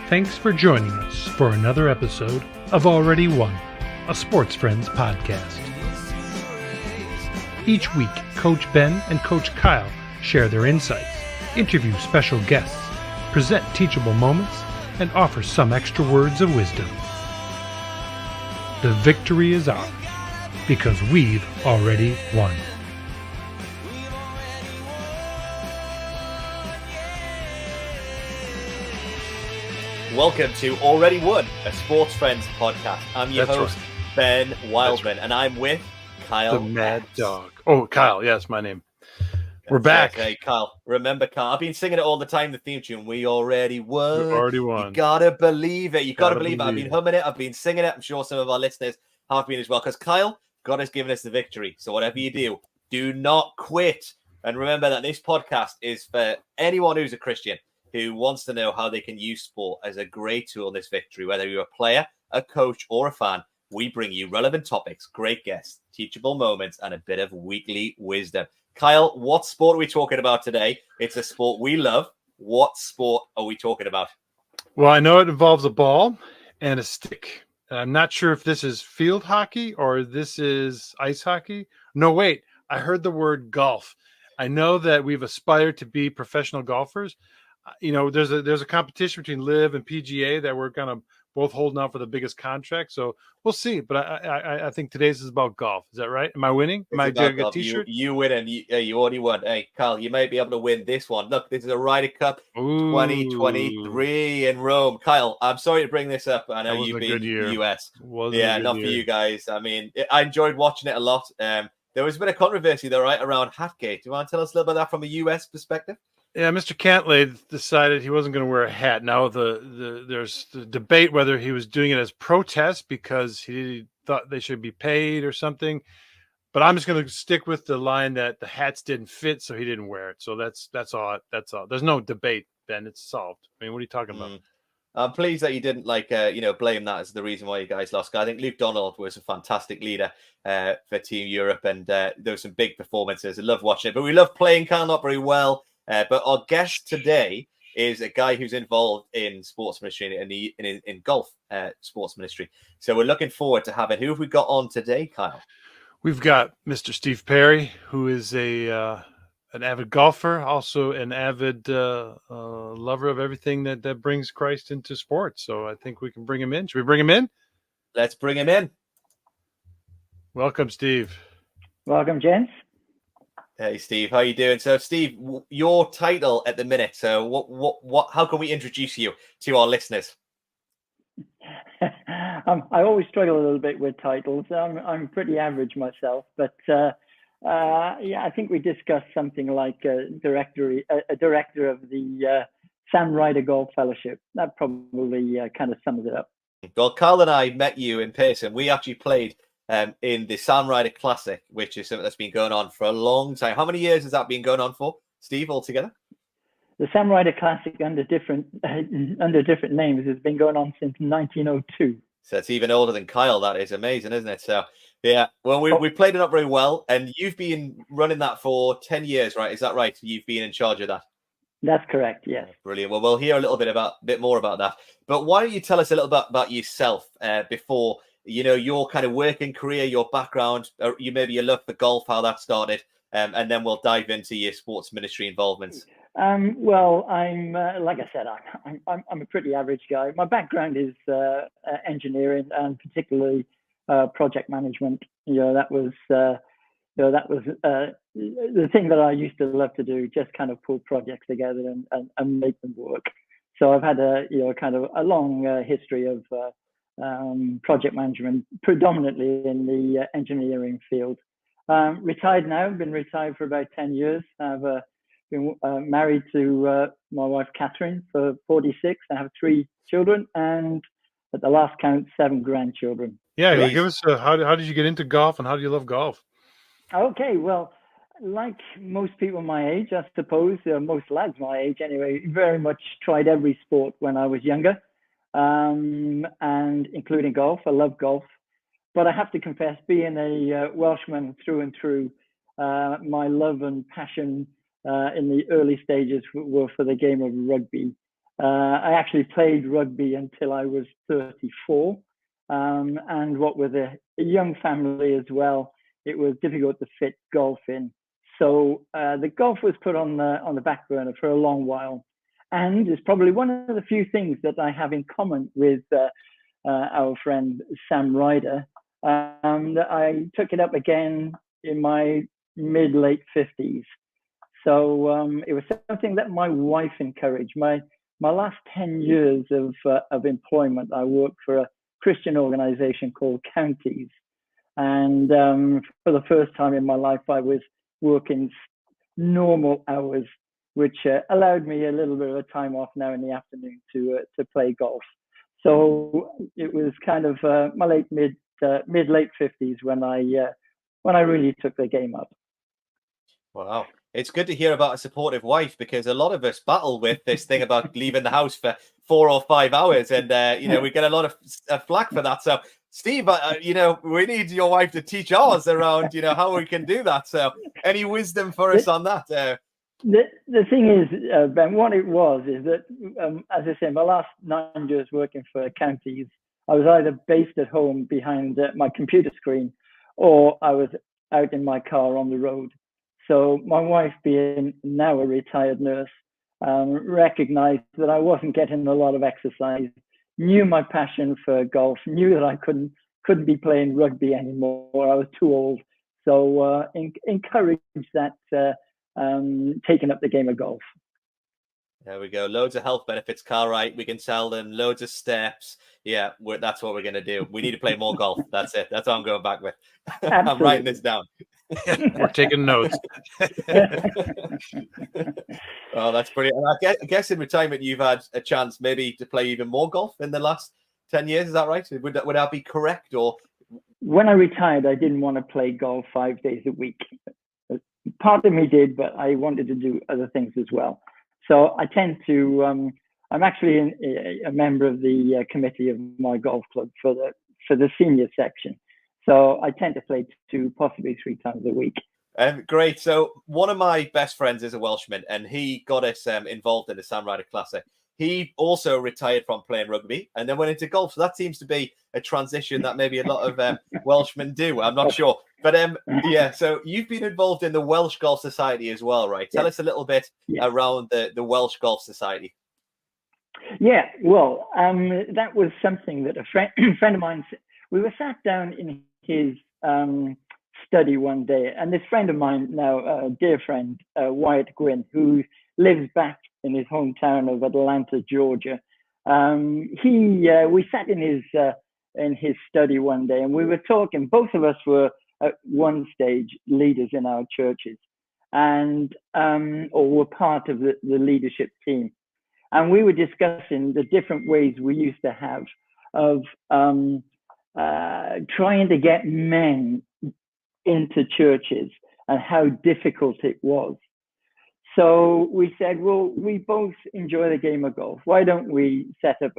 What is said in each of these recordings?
Thanks for joining us for another episode of Already Won, a Sports Friends podcast. Each week, Coach Ben and Coach Kyle share their insights, interview special guests, present teachable moments, and offer some extra words of wisdom. The victory is ours, because we've already won. Welcome to Already Won, a Sports Friends podcast. I'm your host, Ben Wildman, and I'm with Kyle. The Mad Dog. Oh, Kyle, yes, my name. We're back. Hey, Kyle. Remember, Kyle, I've been singing it all the time, the theme tune. We already won. We already won. You gotta believe it. You gotta believe it. I've been humming it. I've been singing it. I'm sure some of our listeners have been as well, because Kyle, God has given us the victory. So whatever you do not quit. And remember that this podcast is for anyone who's a Christian who wants to know how they can use sport as a great tool in this victory. Whether you're a player, a coach, or a fan, we bring you relevant topics, great guests, teachable moments, and a bit of weekly wisdom. Kyle, what sport are we talking about today? It's a sport we love. What sport are we talking about? Well, I know it involves a ball and a stick. I'm not sure if this is field hockey or this is ice hockey. No, wait, I heard the word golf. I know that we've aspired to be professional golfers. You know, there's a competition between Live and PGA that we're kind of both holding out for the biggest contract. So we'll see. But I think today's is about golf. Is that right? Am I winning? Am I getting a t-shirt? You win, and you already won. Hey, Kyle, you might be able to win this one. Look, this is a Ryder Cup 2023 in Rome. Kyle, I'm sorry to bring this up. I know you've been US. Not for you guys. I mean, I enjoyed watching it a lot. There was a bit of controversy, though, right, around Hatgate. Do you want to tell us a little bit of that from a US perspective? Yeah, Mr. Cantlay decided he wasn't going to wear a hat. Now there's the debate whether he was doing it as protest because he thought they should be paid or something. But I'm just going to stick with the line that the hats didn't fit, so he didn't wear it. So that's all. That's all. There's no debate, Ben. It's solved. I mean, what are you talking about? I'm pleased that you didn't blame that as the reason why you guys lost. I think Luke Donald was a fantastic leader for Team Europe, and there were some big performances. I love watching it, but we love playing Kyle not very well. But our guest today is a guy who's involved in sports ministry in golf sports ministry. So we're looking forward to having. Who have we got on today, Kyle? We've got Mr. Steve Parry, who is an avid golfer, also an avid lover of everything that brings Christ into sports. So I think we can bring him in. Should we bring him in? Let's bring him in. Welcome, Steve. Welcome, gents. Hey, Steve, how you doing? So, Steve, your title at the minute. So, what? How can we introduce you to our listeners? I always struggle a little bit with titles. I'm pretty average myself, but I think we discussed something like a director of the Sam Ryder Golf Fellowship. That probably kind of sums it up. Well, Carl and I met you in person. We actually played in the Sam Ryder Classic, which is something that's been going on for a long time. How many years has that been going on for, Steve, altogether? The Sam Ryder Classic under different names has been going on since 1902. So it's even older than Kyle. That is amazing, isn't it? So, yeah, well, we played it not very well, and you've been running that for 10 years, right? Is that right? You've been in charge of that? That's correct, yes. Brilliant. Well, we'll hear a little bit more about that. But why don't you tell us a little bit about yourself before your kind of working career, your background, or your love for golf, how that started, and then we'll dive into your sports ministry involvements. Well, I'm like I said, I'm a pretty average guy. My background is engineering and particularly project management. That was the thing that I used to love to do, just kind of pull projects together and make them work. So I've had kind of a long history of project management, predominantly in the engineering field. Retired now, been retired for about 10 years. I've been married to my wife, Catherine, for 46. I have 3 children and at the last count, 7 grandchildren. Yeah, give us how did you get into golf and how do you love golf? Okay, well, like most people my age, I suppose, most lads my age anyway, very much tried every sport when I was younger. And including golf. I love golf, but I have to confess, being a Welshman through and through, my love and passion in the early stages were for the game of rugby. I actually played rugby until I was 34. And what with a young family as well, it was difficult to fit golf in. So the golf was put on the back burner for a long while. And it's probably one of the few things that I have in common with our friend Sam Ryder. That I took it up again in my mid-late 50s. So it was something that my wife encouraged. My last 10 years of employment, I worked for a Christian organization called Counties. And for the first time in my life, I was working normal hours, which allowed me a little bit of a time off now in the afternoon to play golf. So it was kind of my late late 50s when I really took the game up. Wow. It's good to hear about a supportive wife, because a lot of us battle with this thing about leaving the house for 4 or 5 hours, and we get a lot of flack for that. So, Steve, we need your wife to teach ours around how we can do that. So, any wisdom for us on that? The thing is, Ben, what it was is that, as I said, my last 9 years working for Counties, I was either based at home behind my computer screen, or I was out in my car on the road. So my wife, being now a retired nurse, recognized that I wasn't getting a lot of exercise, knew my passion for golf, knew that I couldn't be playing rugby anymore. I was too old. So encouraged that taking up the game of golf. There we go. Loads of health benefits, Carl. We can sell them. Loads of steps. Yeah, that's what we're going to do. We need to play more golf. That's it. That's what I'm going back with. I'm writing this down. We're taking notes. Oh, that's brilliant. And I guess in retirement, you've had a chance maybe to play even more golf in the last 10 years. Is that right? Would that be correct? Or when I retired, I didn't want to play golf 5 days a week. Part of me did, but I wanted to do other things as well. So I tend to, I'm actually a member of the committee of my golf club for the senior section. So I tend to play 2, possibly 3 times a week. Great. So one of my best friends is a Welshman, and he got us involved in the Sam Ryder Classic. He also retired from playing rugby and then went into golf. So that seems to be a transition that maybe a lot of Welshmen do. I'm not sure. But yeah, so you've been involved in the Welsh Golf Society as well, right? Tell us a little bit around the Welsh Golf Society. Yeah, well, that was something that a friend of mine, we were sat down in his study one day, and this friend of mine now, a dear friend, Wyatt Gwynn, who lives back in his hometown of Atlanta, Georgia. We sat in his study one day, and we were talking. Both of us were at one stage leaders in our churches, and or were part of the leadership team. And we were discussing the different ways we used to have of trying to get men into churches and how difficult it was. So we said, well, we both enjoy the game of golf. Why don't we set up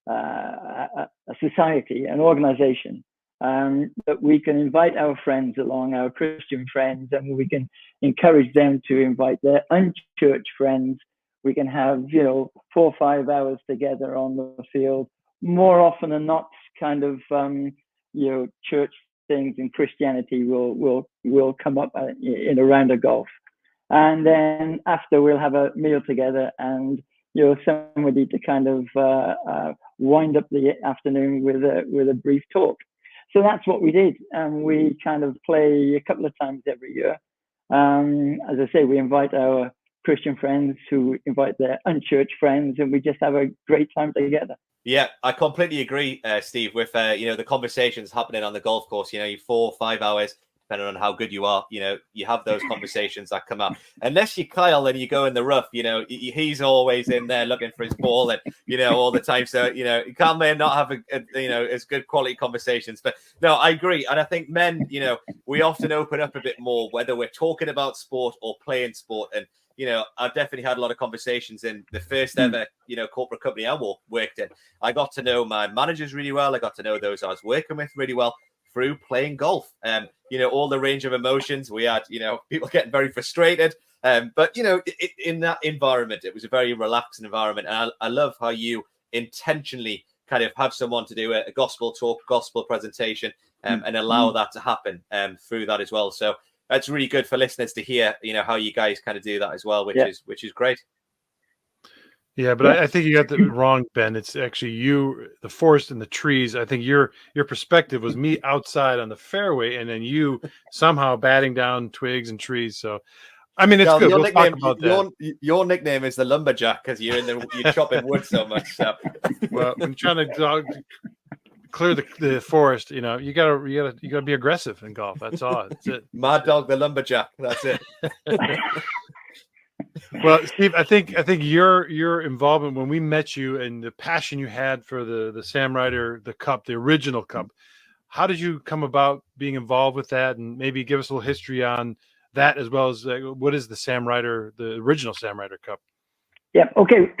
a society, an organization, that we can invite our friends along, our Christian friends, and we can encourage them to invite their unchurched friends. We can have, 4 or 5 hours together on the field. More often than not, kind of, church things in Christianity will come up in a round of golf. And then after, we'll have a meal together and, somebody to kind of wind up the afternoon with a brief talk. So that's what we did. And we kind of play a couple of times every year. As I say, we invite our Christian friends who invite their unchurched friends, and we just have a great time together. Yeah, I completely agree, Steve, with, the conversations happening on the golf course. You 4 or 5 hours, depending on how good you are, you have those conversations that come up. Unless you're Kyle and you go in the rough, he's always in there looking for his ball and, all the time. So, you can't not have, as good quality conversations. But no, I agree. And I think men, we often open up a bit more, whether we're talking about sport or playing sport. And, I've definitely had a lot of conversations in the first ever, corporate company I worked in. I got to know my managers really well. I got to know those I was working with really well through playing golf. All the range of emotions. We had, people getting very frustrated, But you know, in that environment, it was a very relaxing environment, and I love how you intentionally kind of have someone to do a gospel talk, gospel presentation, and allow that to happen through that as well. So that's really good for listeners to hear, you know, how you guys kind of do that as well, which is great. Yeah, but I think you got that wrong, Ben. It's actually you, the forest and the trees. I think your perspective was me outside on the fairway, and then you somehow batting down twigs and trees. So, I mean, it's good. We'll talk about that. Your nickname is the lumberjack because you're chopping wood so much. So, well, when you're trying to clear the forest, you know, you gotta be aggressive in golf. That's all. That's it. Mad Dog the lumberjack. That's it. Well, Steve, I think your involvement when we met you and the passion you had for the Sam Ryder, the cup, the original cup. How did you come about being involved with that, and maybe give us a little history on that as well as what is the Sam Ryder, the original Sam Ryder Cup? Yeah. Okay.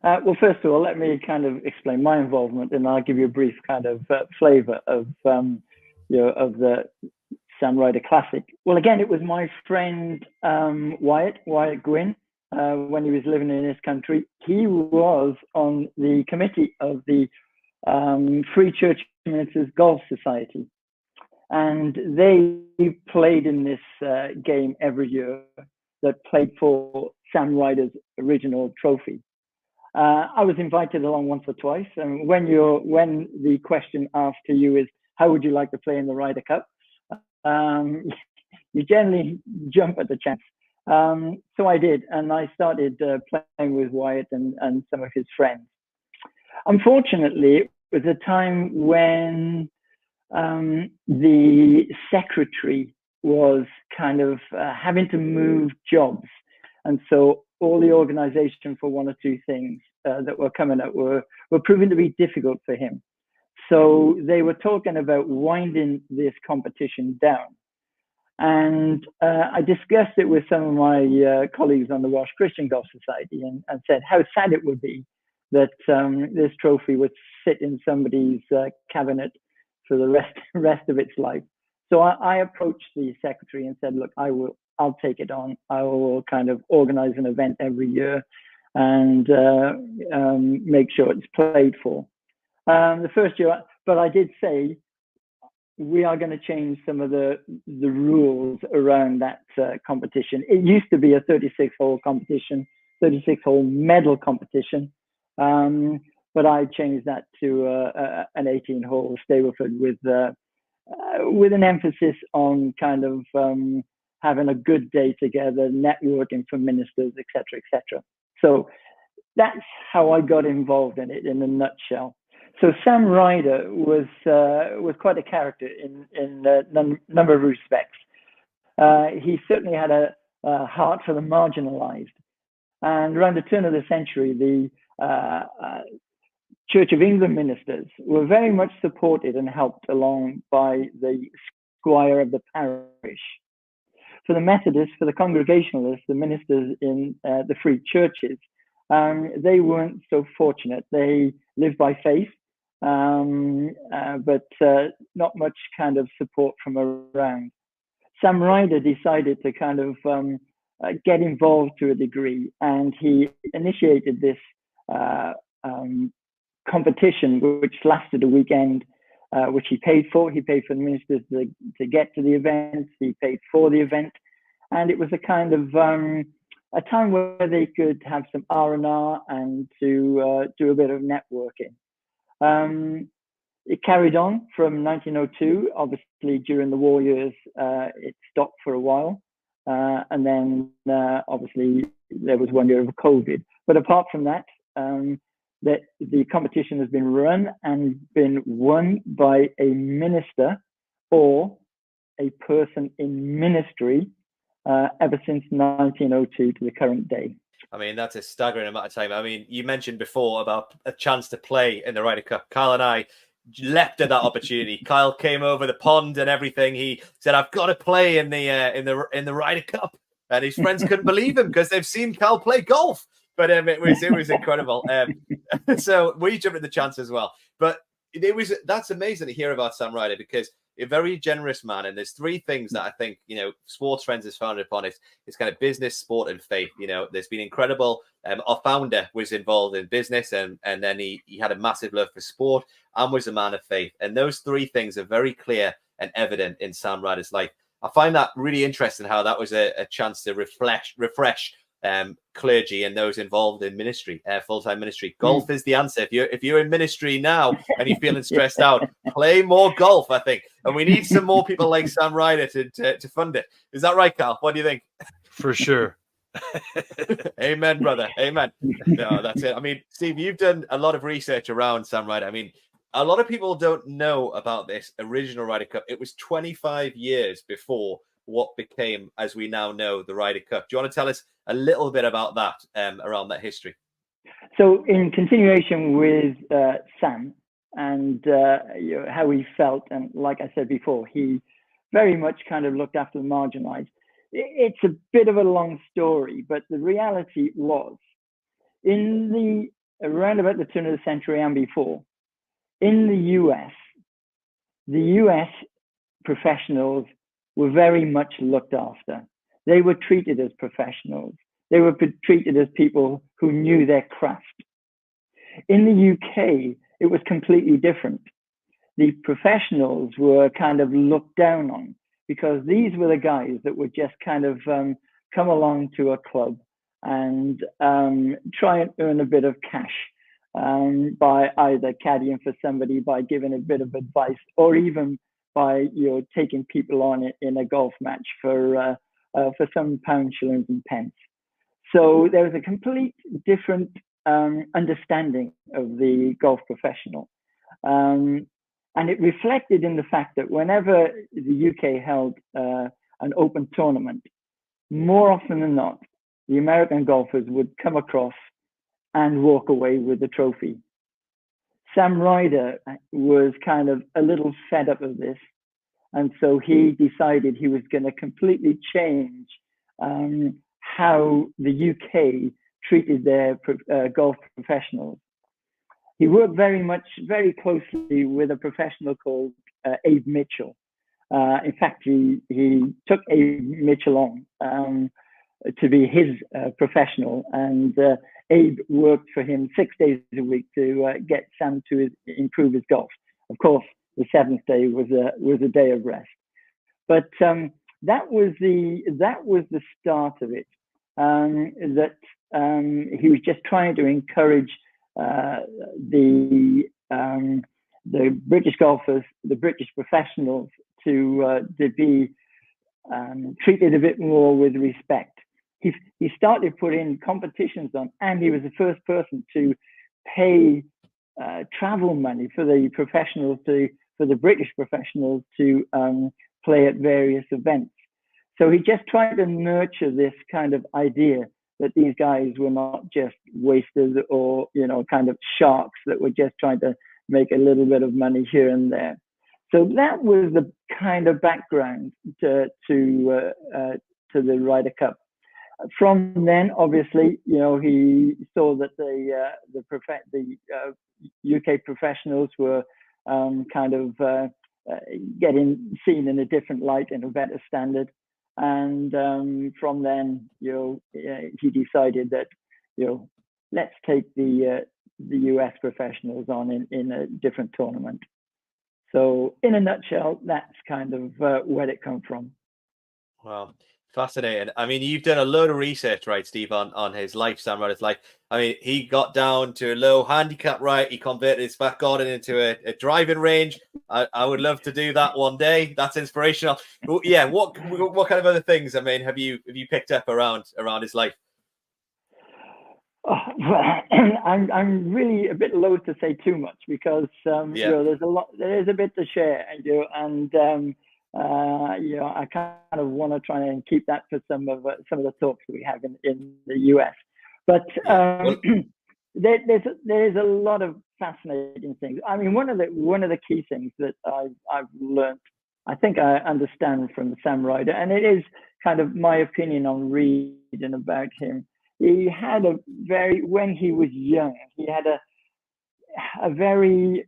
Well, first of all, let me kind of explain my involvement, and I'll give you a brief kind of flavor of of the Sam Ryder Classic. Well, again, it was my friend Wyatt Gwynn when he was living in his country. He was on the committee of the Free Church Ministers Golf Society, and they played in this game every year that played for Sam Ryder's original trophy. I was invited along once or twice, and when the question asked to you is, how would you like to play in the Ryder Cup? You generally jump at the chance. So I did, and I started playing with Wyatt and some of his friends. Unfortunately, it was a time when the secretary was kind of having to move jobs. And so all the organization for one or two things that were coming up were proving to be difficult for him. So they were talking about winding this competition down. And I discussed it with some of my colleagues on the Welsh Christian Golf Society and said how sad it would be that this trophy would sit in somebody's cabinet for the rest of its life. So I approached the secretary and said, look, I'll take it on. I will kind of organize an event every year and make sure it's played for. The first year, but I did say, we are going to change some of the rules around that competition. It used to be a 36-hole competition, 36-hole medal competition, but I changed that to an 18-hole Stableford with an emphasis on kind of having a good day together, networking for ministers, etc., etc. So that's how I got involved in it in a nutshell. So Sam Ryder was quite a character in a number of respects. He certainly had a heart for the marginalized. And around the turn of the century, the Church of England ministers were very much supported and helped along by the squire of the parish. For the Methodists, for the Congregationalists, the ministers in the free churches, they weren't so fortunate. They lived by faith, but not much kind of support from around. Sam Ryder decided to kind of get involved to a degree, and he initiated this competition, which lasted a weekend, which he paid for. He paid for the ministers to get to the event. He paid for the event, and it was a kind of a time where they could have some R&R and to do a bit of networking. It carried on from 1902. Obviously, during the war years, it stopped for a while, and then obviously there was 1 year of COVID. But apart from that, that the competition has been run and been won by a minister or a person in ministry ever since 1902 to the current day. I mean, that's a staggering amount of time. I mean, you mentioned before about a chance to play in the Ryder Cup. Kyle and I leapt at that opportunity. Kyle came over the pond and everything. He said, "I've got to play in the Ryder Cup," and his friends couldn't believe him because they've seen Kyle play golf. But it was incredible. So we jumped at the chance as well. But that's amazing to hear about Sam Ryder because a very generous man. And there's three things that I think, Sports Friends is founded upon. It's kind of business, sport, and faith. There's been incredible. Our founder was involved in business, and then he had a massive love for sport and was a man of faith. And those three things are very clear and evident in Sam Ryder's life. I find that really interesting, how that was a chance to refresh clergy and those involved in ministry, full-time ministry. Golf is the answer. If you're in ministry now and you're feeling stressed out, play more golf, I think. And we need some more people like Sam Ryder to fund it. Is that right, Carl? What do you think? For sure. Amen, brother. Amen. No, that's it. I mean, Steve, you've done a lot of research around Sam Ryder. I mean, a lot of people don't know about this original Ryder Cup. It was 25 years before what became, as we now know, the Ryder Cup. Do you want to tell us a little bit about that, around that history? So in continuation with Sam and how he felt, and like I said before, he very much kind of looked after the marginalized. It's a bit of a long story, but the reality was, around about the turn of the century and before, in the US professionals were very much looked after. They were treated as professionals. They were treated as people who knew their craft. In the UK, it was completely different. The professionals were kind of looked down on, because these were the guys that would just kind of come along to a club and try and earn a bit of cash by either caddying for somebody, by giving a bit of advice, or even by taking people on in a golf match for some pounds, shillings, and pence. So there was a complete different understanding of the golf professional. And it reflected in the fact that whenever the UK held an open tournament, more often than not, the American golfers would come across and walk away with the trophy. Sam Ryder was kind of a little fed up of this. And so he decided he was going to completely change how the UK treated their golf professionals. He worked very closely with a professional called Abe Mitchell. In fact, he took Abe Mitchell on to be his professional, and Abe worked for him 6 days a week to get Sam to improve his golf. Of course, the seventh day was a day of rest. But that was the start of it. He was just trying to encourage the British golfers, the British professionals, to be treated a bit more with respect. He started putting competitions on, and he was the first person to pay travel money for the professionals for the British professionals to play at various events. So he just tried to nurture this kind of idea that these guys were not just wasters or kind of sharks that were just trying to make a little bit of money here and there. So that was the kind of background to the Ryder Cup. From then, obviously, he saw that the UK professionals were kind of getting seen in a different light, in a better standard. And from then, he decided that, let's take the US professionals on in a different tournament. So in a nutshell, that's kind of where it comes from. Wow. Fascinating. I mean, you've done a load of research, right, Steve, on his life, Sam Ryder's life. I mean, he got down to a low handicap, right? He converted his back garden into a driving range. I would love to do that one day. That's inspirational. Yeah. What kind of other things, I mean, have you picked up around his life? Oh, well, I'm really a bit loath to say too much, because there's a lot. There is a bit to share, and I kind of want to try and keep that for some of the talks we have in the US. But there's a lot of fascinating things. I mean, one of the key things that I've learned, I think I understand from Sam Ryder, and it is kind of my opinion on reading about him. He had when he was young, he had a very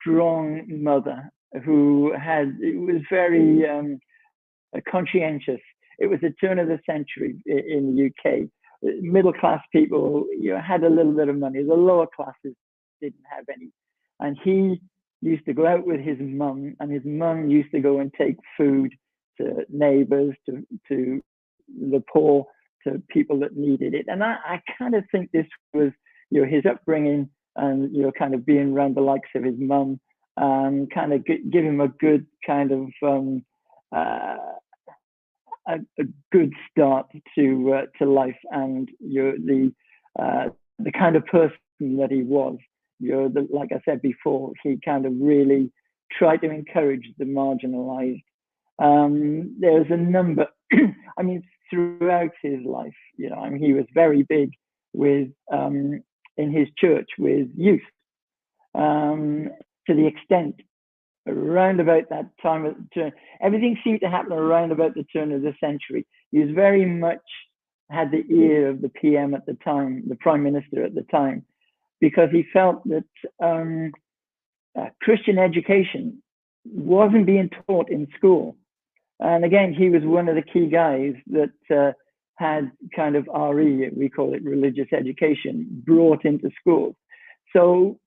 strong mother who was very conscientious. It was the turn of the century in the UK. Middle class people, had a little bit of money. The lower classes didn't have any, and he used to go out with his mum, and his mum used to go and take food to neighbors, to the poor, to people that needed it. And I kind of think this was, his upbringing, and kind of being around the likes of his mum, kind of give him a good kind of a good start to life, and the kind of person that he was. Like I said before, he kind of really tried to encourage the marginalized. There's a number, I mean, throughout his life, he was very big with in his church with youth, to the extent around about that time of the turn, everything seemed to happen around about the turn of the century. He was very much had the ear of the PM at the time, the Prime Minister at the time, because he felt that Christian education wasn't being taught in school. And again, he was one of the key guys that had kind of RE, we call it religious education, brought into schools. So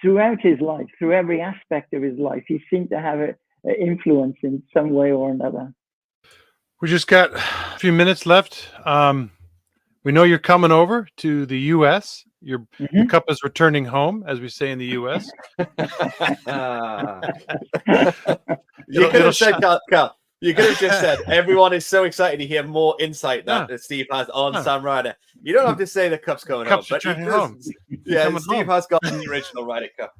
throughout his life, through every aspect of his life, he seemed to have an influence in some way or another. We just got a few minutes left. We know you're coming over to the U.S. The cup is returning home, as we say in the U.S. You could have said, Carl, you could have just said, everyone is so excited to hear more insight that Steve has on Sam Ryder. You don't have to say the cup's coming home. But home. Yeah, Steve has got the original Ryder Cup.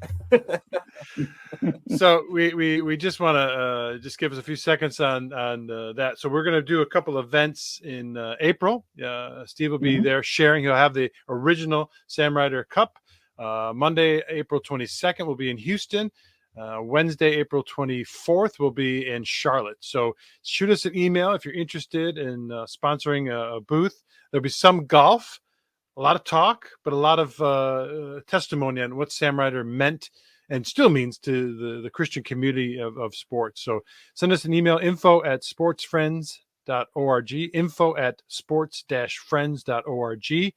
So we just want to just give us a few seconds on that. So we're going to do a couple events in April. Steve will be there sharing. He'll have the original Sam Ryder Cup. Monday, April 22nd, will be in Houston. Wednesday, April 24th, will be in Charlotte. So shoot us an email if you're interested in sponsoring a booth. There'll be some golf, a lot of talk, but a lot of testimony on what Sam Ryder meant and still means to the Christian community of sports. So send us an email, info@sportsfriends.org, info@sports-friends.org,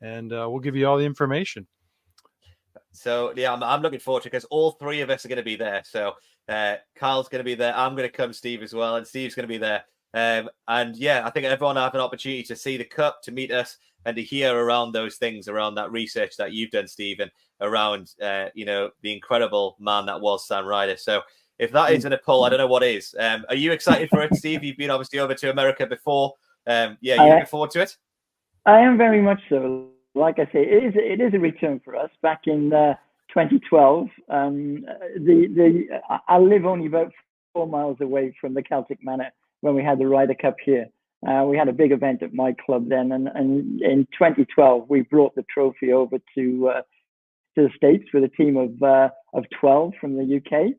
and we'll give you all the information. So, yeah, I'm looking forward to it because all three of us are going to be there. So, Carl's going to be there. I'm going to come, Steve, as well. And Steve's going to be there. And, yeah, I think everyone will have an opportunity to see the cup, to meet us, and to hear around those things, around that research that you've done, Steve, and around, the incredible man that was Sam Ryder. So, if that isn't a pull, I don't know what is. Are you excited for it, Steve? You've been obviously over to America before. Yeah, you looking forward to it? I am very much so. Like I say, it is a return for us. Back in 2012, I live only about 4 miles away from the Celtic Manor when we had the Ryder Cup here. We had a big event at my club then, and in 2012 we brought the trophy over to the States with a team of 12 from the UK.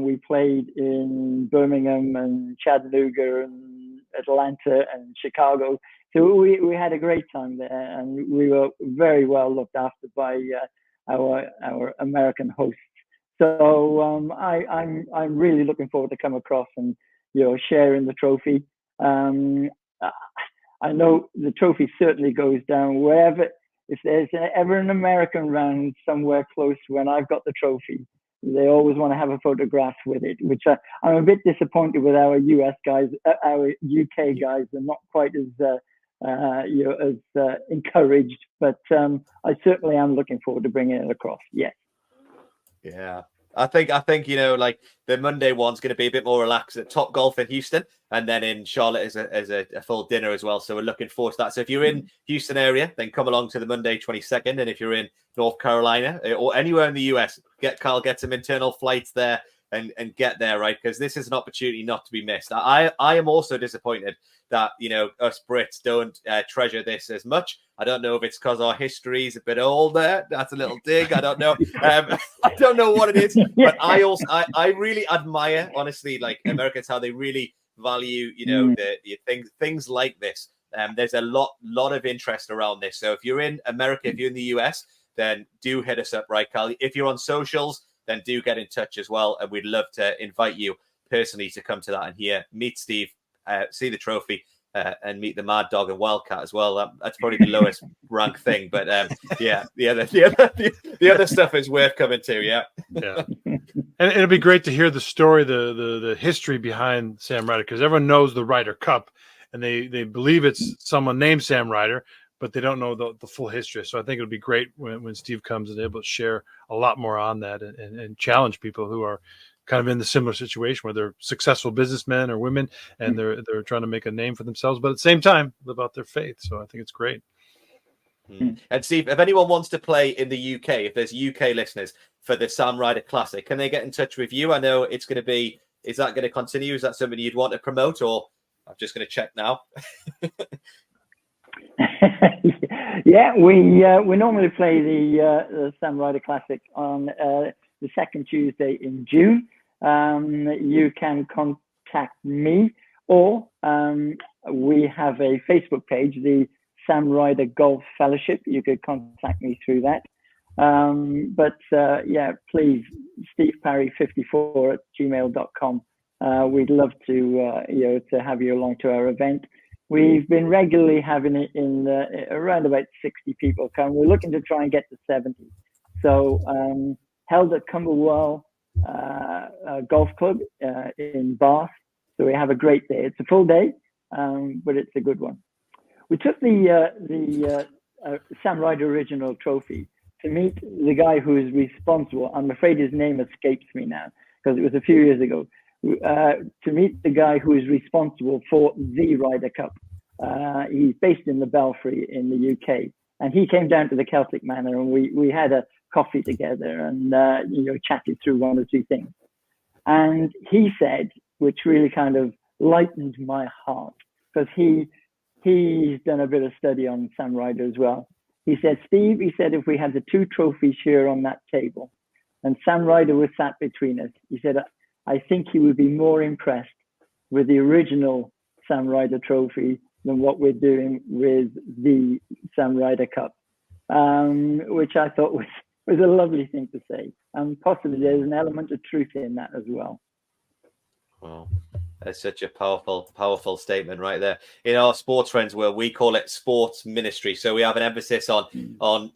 We played in Birmingham and Chattanooga and Atlanta and Chicago. So we had a great time there, and we were very well looked after by our American hosts. So I'm really looking forward to come across and sharing the trophy. I know the trophy certainly goes down wherever. If there's ever an American round somewhere close when I've got the trophy, they always want to have a photograph with it, which I'm a bit disappointed with our US guys, our UK guys. They're not quite as encouraged, but I certainly am looking forward to bringing it across. Yes. Yeah. I think like the Monday one's going to be a bit more relaxed at Top Golf in Houston, and then in Charlotte as a full dinner as well. So we're looking forward to that. So if you're in Houston area, then come along to the Monday 22nd, and if you're in North Carolina or anywhere in the US, get some internal flights there and get there, right? Because this is an opportunity not to be missed. I am also disappointed that us Brits don't treasure this as much. I don't know if it's because our history is a bit older. That's a little dig. I don't know. I don't know what it is, but I really admire, honestly, like Americans, how they really value the things like this. There's a lot of interest around this. So if you're in America, if you're in the US, then do hit us up, right, Carl? If you're on socials, then do get in touch as well. And we'd love to invite you personally to come to that and meet Steve, see the trophy, and meet the Mad Dog and Wildcat as well. That's probably the lowest rank thing, but the other stuff is worth coming to. Yeah. And it'll be great to hear the story, the history behind Sam Ryder, because everyone knows the Ryder Cup, and they believe it's someone named Sam Ryder, but they don't know the full history. So I think it'll be great when Steve comes and able to share a lot more on that and challenge people who are kind of in the similar situation where they're successful businessmen or women, and they're trying to make a name for themselves, but at the same time live out their faith. So I think it's great. And Steve, if anyone wants to play in the UK, if there's UK listeners for the Sam Ryder Classic, can they get in touch with you? I know it's going to be, is that going to continue? Is that something you'd want to promote, or I'm just going to check now? Yeah, we normally play the Sam Ryder Classic on the second Tuesday in June. You can contact me, or we have a Facebook page, the Sam Ryder Golf Fellowship. You could contact me through that. Please, steveparry54@gmail.com. We'd love to have you along to our event. We've been regularly having it in around about 60 people come. We're looking to try and get to 70. So held at Cumberwell Golf Club in Bath. So we have a great day. It's a full day, but it's a good one. We took the Sam Ryder Original Trophy to meet the guy who is responsible. I'm afraid his name escapes me now because it was a few years ago. To meet the guy who is responsible for the Ryder Cup. He's based in the Belfry in the UK, and he came down to the Celtic Manor, and we had a coffee together and chatted through one or two things. And he said, which really kind of lightened my heart, because he's done a bit of study on Sam Ryder as well. He said, Steve, he said, if we had the two trophies here on that table and Sam Ryder was sat between us, he said, I think he would be more impressed with the original Sam Ryder trophy than what we're doing with the Sam Ryder Cup, which I thought was a lovely thing to say. And possibly there's an element of truth in that as well. Wow. That's such a powerful statement right there. In our sports friends world, we call it sports ministry. So we have an emphasis on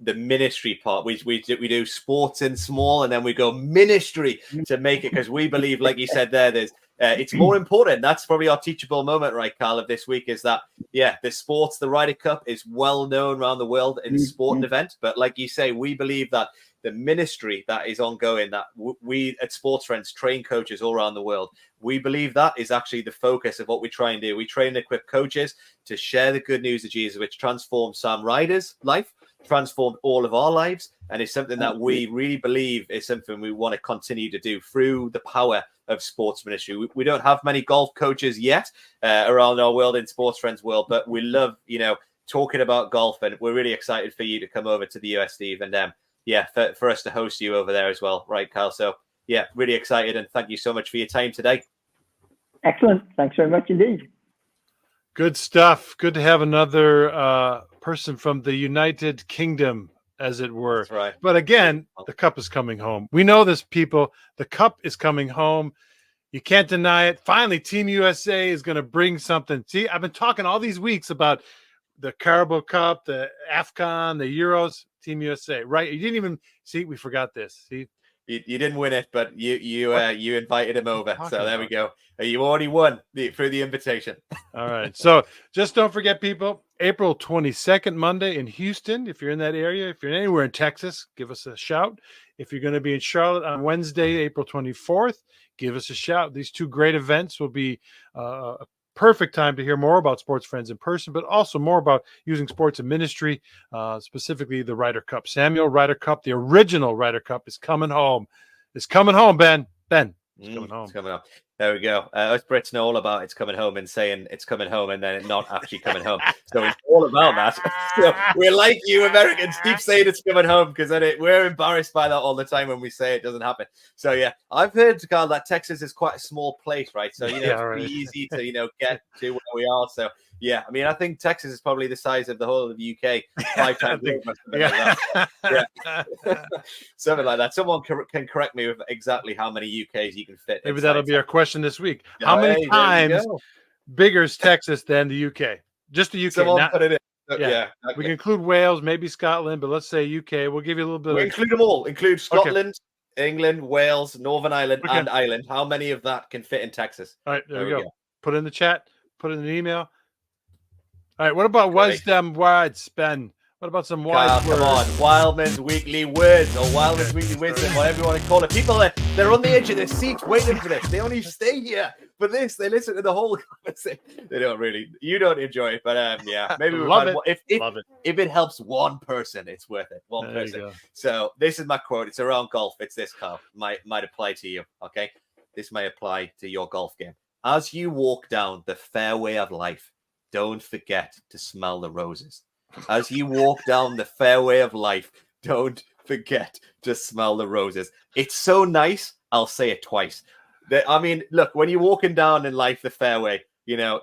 the ministry part. We do sports in small, and then we go ministry to make it, because we believe, like you said there's it's more important. That's probably our teachable moment, right, Carl, of this week, is that, the Ryder Cup is well known around the world in a sporting event. But like you say, we believe that the ministry that is ongoing, that we at Sports Friends train coaches all around the world. We believe that is actually the focus of what we try and do. We train and equip coaches to share the good news of Jesus, which transformed Sam Ryder's life, transformed all of our lives, and is something that we really believe is something we want to continue to do through the power of sports ministry. We don't have many golf coaches yet around our world in Sports Friends world, but we love, talking about golf, and we're really excited for you to come over to the US, Steve, and for us to host you over there as well, right, Carl? So really excited, and thank you so much for your time today. Excellent. Thanks very much indeed. Good stuff. Good to have another person from the United Kingdom, as it were. That's right. But again, the cup is coming home. We know this, people. The cup is coming home. You can't deny it. Finally, Team USA is going to bring something. See, I've been talking all these weeks about the Carabao Cup, the AFCON, the Euros. Team USA, right? You didn't even see. We forgot this. See, you didn't win it, but you invited him over. So there we go. You already won through the invitation. All right. So just don't forget, people. April 22nd, Monday in Houston. If you're in that area, if you're anywhere in Texas, give us a shout. If you're going to be in Charlotte on Wednesday, April 24th, give us a shout. These two great events will be a perfect time to hear more about Sports Friends in person, but also more about using sports in ministry, specifically the Ryder Cup. Samuel Ryder Cup, the original Ryder Cup, is coming home. It's coming home, Ben. It's coming home. It's coming home. There we go. Us Brits know all about it's coming home and saying it's coming home and then it not actually coming home. So it's all about that. So we're like you Americans, keep saying it's coming home, because then we're embarrassed by that all the time when we say it doesn't happen. So I've heard, Carl, that Texas is quite a small place, right? So it's pretty easy to get to where we are. So Yeah, I mean, I think Texas is probably the size of the whole of the UK. 5 times over. Something like that. Someone can correct me with exactly how many UKs you can fit. Maybe that'll be our question this week. Yeah, how many times bigger is Texas than the UK? Just the UK. Someone put it in. Yeah. Okay. We can include Wales, maybe Scotland, but let's say UK. We'll give you a little bit. We include them all. Include Scotland, England, Wales, Northern Ireland, and Ireland. How many of that can fit in Texas? All right, there we go. Put it in the chat. Put it in the email. All right, what about wisdom words, Ben? What about some wise words? Come on, Wildman's Weekly Words or Wildman's Weekly Wisdom, whatever you want to call it. People, they're on the edge of their seats waiting for this. They only stay here for this. They listen to the whole conversation. They don't really. You don't enjoy it, but yeah, maybe we love it. If it helps one person, it's worth it. One person. So this is my quote. It's around golf. It's this, Carl. Might apply to you. Okay, this may apply to your golf game. As you walk down the fairway of life, don't forget to smell the roses. As you walk down the fairway of life, don't forget to smell the roses. It's so nice. I'll say it twice. I mean, look, when you're walking down in life, the fairway,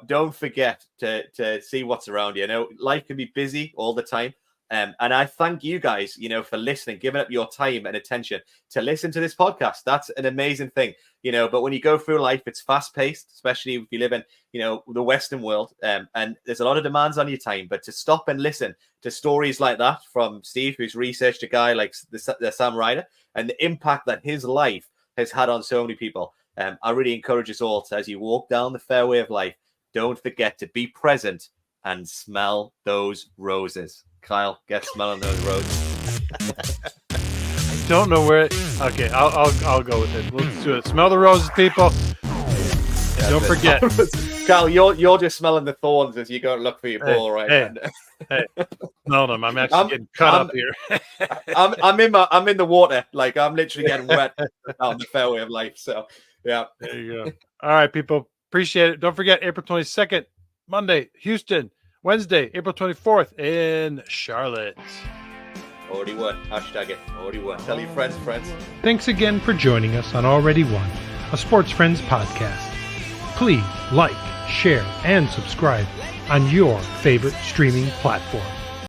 don't forget to see what's around you. Life can be busy all the time. And I thank you guys, for listening, giving up your time and attention to listen to this podcast. That's an amazing thing, but when you go through life, it's fast paced, especially if you live in, the Western world. And there's a lot of demands on your time, but to stop and listen to stories like that from Steve, who's researched a guy like the Sam Ryder and the impact that his life has had on so many people. I really encourage us all to, as you walk down the fairway of life, don't forget to be present and smell those roses. Kyle, get smelling those roses. I don't know where. Okay, I'll go with it. Let's do it. Smell the roses, people. Yeah, don't forget, Kyle. You're just smelling the thorns as you go and look for your ball, right? Hey, smell them. I'm actually getting cut up here. I'm in the water. Like I'm literally getting wet down the fairway of life. So yeah, there you go. All right, people, appreciate it. Don't forget April 22nd, Monday, Houston. Wednesday, April 24th in Charlotte. Already won. Hashtag it. Already won. Tell your friends. Thanks again for joining us on Already Won, a Sports Friends podcast. Please like, share, and subscribe on your favorite streaming platform.